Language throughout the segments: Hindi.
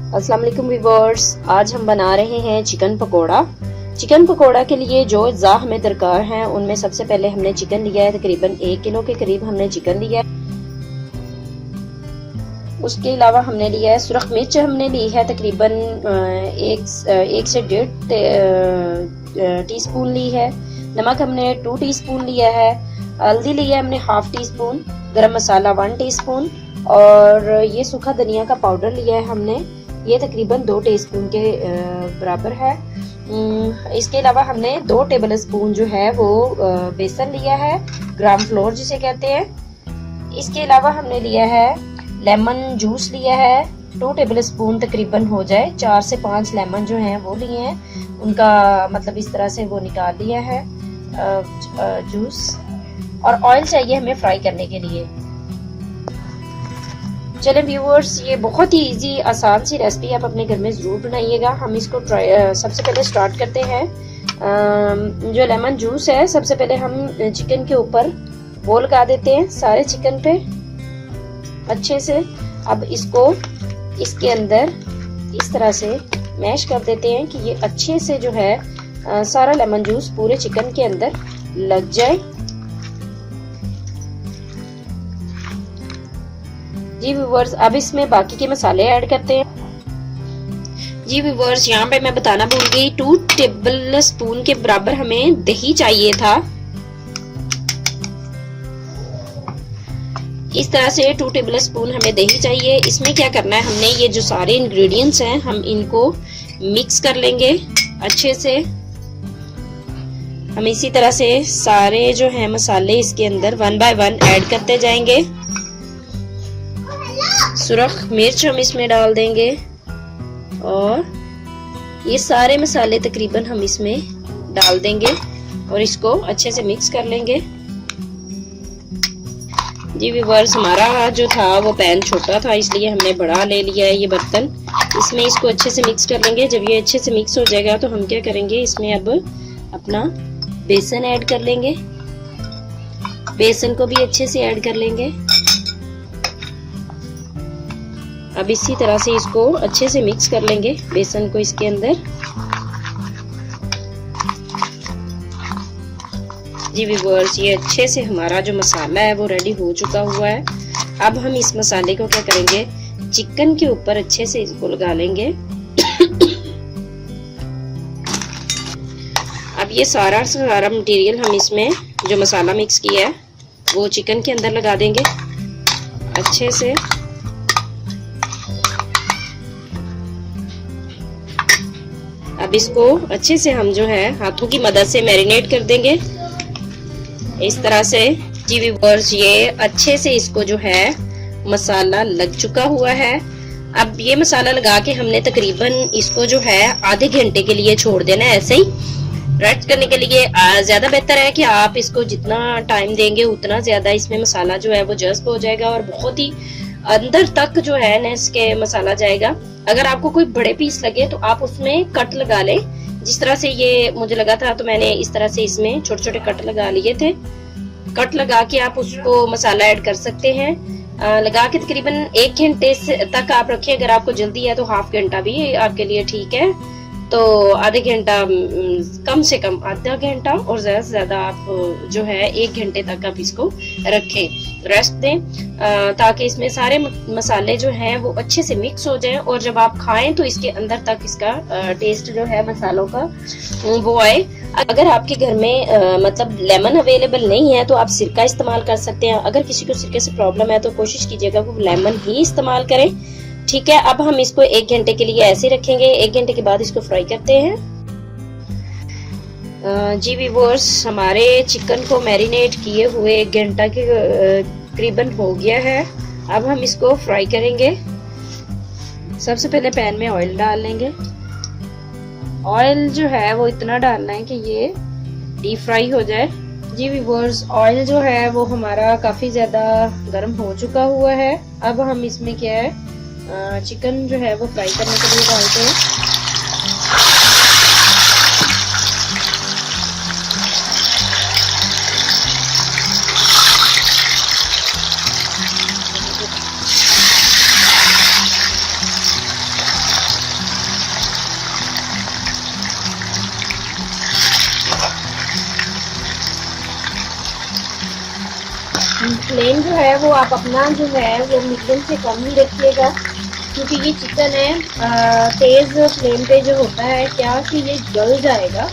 अस्सलाम वालेकुम व्यूअर्स, आज हम बना रहे हैं चिकन पकोड़ा। चिकन पकोड़ा के लिए जो अज्जा हमें दरकार हैं उनमें सबसे पहले हमने चिकन लिया है, तकरीबन 1 किलो के करीब हमने चिकन लिया है। उसके अलावा हमने लिया है सुरख मिर्च, हमने ली है तकरीबन 1 से 1.5 टीस्पून ली है। नमक हमने 2 टीस्पून लिया है। हल्दी लिया है हमने 1/2 टीस्पून। गरम मसाला 1 टीस्पून और ये सूखा धनिया का पाउडर लिया है हमने, ये तकरीबन 2 टीस्पून के बराबर है। इसके अलावा हमने 2 टेबल स्पून जो है वो बेसन लिया है, ग्राम फ्लोर जिसे कहते हैं। इसके अलावा हमने लिया है लेमन जूस लिया है, 2 टेबल स्पून तकरीबन हो जाए। 4 से 5 लेमन जो हैं वो लिए हैं, उनका मतलब इस तरह से वो निकाल लिया है जूस। और ऑयल चाहिए हमें फ्राई करने के लिए। चलें व्यूअर्स, ये बहुत ही इजी आसान सी रेसिपी आप अपने घर में ज़रूर बनाइएगा। हम इसको सबसे पहले स्टार्ट करते हैं। जो लेमन जूस है, सबसे पहले हम चिकन के ऊपर वो लगा देते हैं, सारे चिकन पे अच्छे से। अब इसको इसके अंदर इस तरह से मैश कर देते हैं कि ये अच्छे से जो है सारा लेमन जूस पूरे चिकन के अंदर लग जाए। जी व्यूअर्स, अब इसमें बाकी के मसाले ऐड करते हैं। जी व्यूअर्स, यहाँ पे मैं बताना भूल गई, 2 टेबल स्पून के बराबर हमें दही चाहिए था। इस तरह से 2 टेबल स्पून हमें दही चाहिए। इसमें क्या करना है, हमने ये जो सारे इंग्रेडिएंट्स हैं हम इनको मिक्स कर लेंगे अच्छे से। हम इसी तरह से सारे जो है मसाले इसके अंदर 1 बाय 1 ऐड करते जाएंगे। सुरख मिर्च हम इसमें डाल देंगे और ये सारे मसाले तकरीबन हम इसमें डाल देंगे और इसको अच्छे से मिक्स कर लेंगे। जी व्यूअर्स, हमारा जो था वो पैन छोटा था इसलिए हमने बड़ा ले लिया है ये बर्तन। इसमें इसको अच्छे से मिक्स कर लेंगे। जब ये अच्छे से मिक्स हो जाएगा तो हम क्या करेंगे, इसमें अब अपना बेसन ऐड कर लेंगे। बेसन को भी अच्छे से ऐड कर लेंगे। अब इसी तरह से इसको अच्छे से मिक्स कर लेंगे बेसन को इसके अंदर। जी व्यूअर्स, ये अच्छे से हमारा जो मसाला है वो रेडी हो चुका हुआ है। अब हम इस मसाले को क्या करेंगे, चिकन के ऊपर अच्छे से इसको लगा लेंगे। अब ये सारा मटेरियल हम इसमें जो मसाला मिक्स किया है वो चिकन के अंदर लगा देंगे अच्छे से। अब इसको अच्छे से हम जो है हाथों की मदद से मैरिनेट कर देंगे इस तरह से। जी व्यूअर्स, ये अच्छे से इसको जो है मसाला लग चुका हुआ है। अब ये मसाला लगा के हमने तकरीबन इसको जो है आधे घंटे के लिए छोड़ देना है ऐसे ही रेस्ट करने के लिए। ज्यादा बेहतर है कि आप इसको जितना टाइम देंगे उतना ज्यादा इसमें मसाला जो है वो जज्ब हो जाएगा और बहुत ही अंदर तक जो है ना इसके मसाला जाएगा। अगर आपको कोई बड़े पीस लगे तो आप उसमें कट लगा लें। जिस तरह से ये मुझे लगा था तो मैंने इस तरह से इसमें छोटे छोटे कट लगा लिए थे। कट लगा के आप उसको मसाला ऐड कर सकते हैं। लगा के तकरीबन 1 घंटे तक आप रखें। अगर आपको जल्दी है तो हाफ घंटा भी आपके लिए ठीक है। तो आधे घंटा, कम से कम आधा घंटा और ज्यादा से ज्यादा आप जो है 1 घंटे तक आप इसको रखें, रेस्ट दें, ताकि इसमें सारे मसाले जो हैं वो अच्छे से मिक्स हो जाएं और जब आप खाएं तो इसके अंदर तक इसका टेस्ट जो है मसालों का वो आए। अगर आपके घर में मतलब लेमन अवेलेबल नहीं है तो आप सिरका इस्तेमाल कर सकते हैं। अगर किसी को सिरके से प्रॉब्लम है तो कोशिश कीजिएगा वो लेमन ही इस्तेमाल करें, ठीक है। अब हम इसको 1 घंटे के लिए ऐसे रखेंगे। 1 घंटे के बाद इसको फ्राई करते हैं। जी व्यूअर्स, हमारे चिकन को मैरिनेट किए हुए 1 घंटा के करीबन हो गया है। अब हम इसको फ्राई करेंगे। सबसे पहले पैन में ऑयल डाल लेंगे। ऑयल जो है वो इतना डालना है कि ये डीप फ्राई हो जाए। जी व्यूअर्स, ऑयल जो है वो हमारा काफी ज्यादा गर्म हो चुका हुआ है। अब हम इसमें क्या है चिकन जो है वो फ्राई करने के लिए डालते हैं। फ्लेम जो है वो आप अपना जो है वो मीडियम से कम ही रखिएगा, क्योंकि ये चिकन है तेज़ फ्लेम पे जो होता है क्या कि ये गल जाएगा,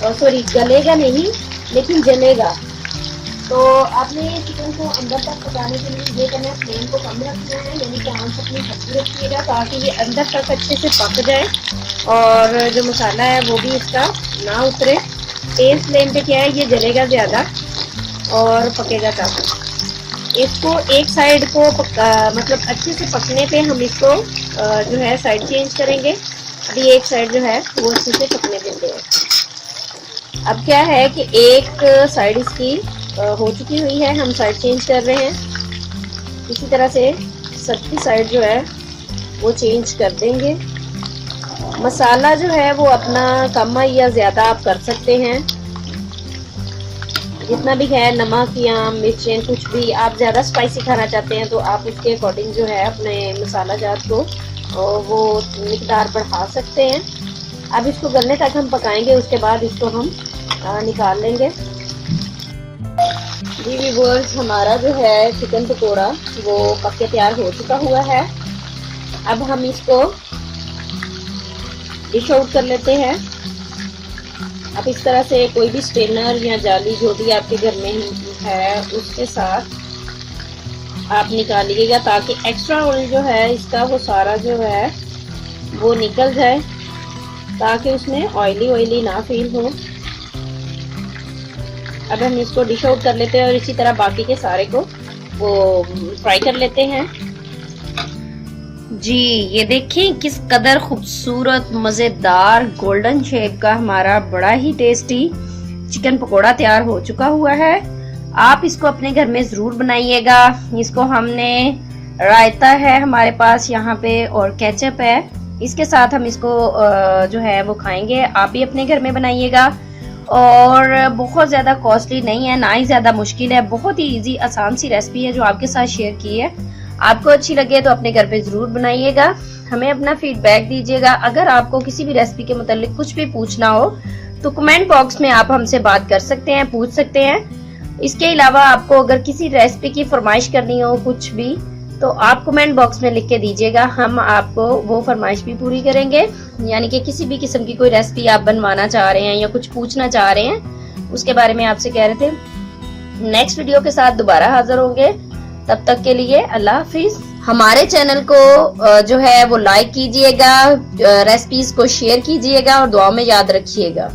और सॉरी गलेगा नहीं लेकिन जलेगा। तो आपने चिकन को अंदर तक पकाने के लिए ये करना है, फ्लेम को कम रखना है, यानी कि आंच अपनी हल्की रखिएगा ताकि ये अंदर तक अच्छे से पक जाए और जो मसाला है वो भी इसका ना उतरे। तेज़ फ्लेम पे क्या है ये जलेगा ज़्यादा और पकेगा कम। इसको एक साइड को मतलब अच्छे से पकने पे हम इसको जो है साइड चेंज करेंगे। अभी एक साइड जो है वो अच्छे से पकने देते हैं। अब क्या है कि एक साइड इसकी हो चुकी हुई है, हम साइड चेंज कर रहे हैं। इसी तरह से सबकी साइड जो है वो चेंज कर देंगे। मसाला जो है वो अपना कम या ज़्यादा आप कर सकते हैं, जितना भी है, नमक या मिर्चें कुछ भी। आप ज़्यादा स्पाइसी खाना चाहते हैं तो आप उसके अकॉर्डिंग जो है अपने मसाला जात को वो मिकदार बढ़ा सकते हैं। अब इसको गलने तक हम पकाएंगे, उसके बाद इसको हम निकाल लेंगे। जी व्यूअर्स, हमारा जो है चिकन पकोड़ा वो पक के तैयार हो चुका हुआ है। अब हम इसको डिश आउट कर लेते हैं। अब इस तरह से कोई भी स्ट्रेनर या जाली जो भी आपके घर में है उसके साथ आप निकालिएगा ताकि एक्स्ट्रा ऑयल जो है इसका वो सारा जो है वो निकल जाए, ताकि उसमें ऑयली ना फील हो। अब हम इसको डिश आउट कर लेते हैं और इसी तरह बाकी के सारे को वो फ्राई कर लेते हैं। जी ये देखें किस कदर खूबसूरत मज़ेदार गोल्डन शेप का हमारा बड़ा ही टेस्टी चिकन पकोड़ा तैयार हो चुका हुआ है। आप इसको अपने घर में ज़रूर बनाइएगा। इसको हमने रायता है हमारे पास यहाँ पे और केचप है, इसके साथ हम इसको जो है वो खाएंगे। आप भी अपने घर में बनाइएगा और बहुत ज़्यादा कॉस्टली नहीं है, ना ही ज़्यादा मुश्किल है, बहुत ही इजी आसान सी रेसिपी है जो आपके साथ शेयर की है। आपको अच्छी लगे तो अपने घर पे ज़रूर बनाइएगा। हमें अपना फीडबैक दीजिएगा। अगर आपको किसी भी रेसिपी के मुतालिक कुछ भी पूछना हो तो कमेंट बॉक्स में आप हमसे बात कर सकते हैं, पूछ सकते हैं। इसके अलावा आपको अगर किसी रेसिपी की फरमाइश करनी हो कुछ भी तो आप कमेंट बॉक्स में लिख के दीजिएगा, हम आपको वो फरमाइश भी पूरी करेंगे। यानी कि किसी भी किस्म की कोई रेसिपी आप बनवाना चाह रहे हैं या कुछ पूछना चाह रहे हैं उसके बारे में आपसे कह रहे थे। नेक्स्ट वीडियो के साथ दोबारा हाजिर होंगे, तब तक के लिए अल्लाह हाफिज। हमारे चैनल को जो है वो लाइक कीजिएगा, रेसिपीज को शेयर कीजिएगा और दुआ में याद रखिएगा।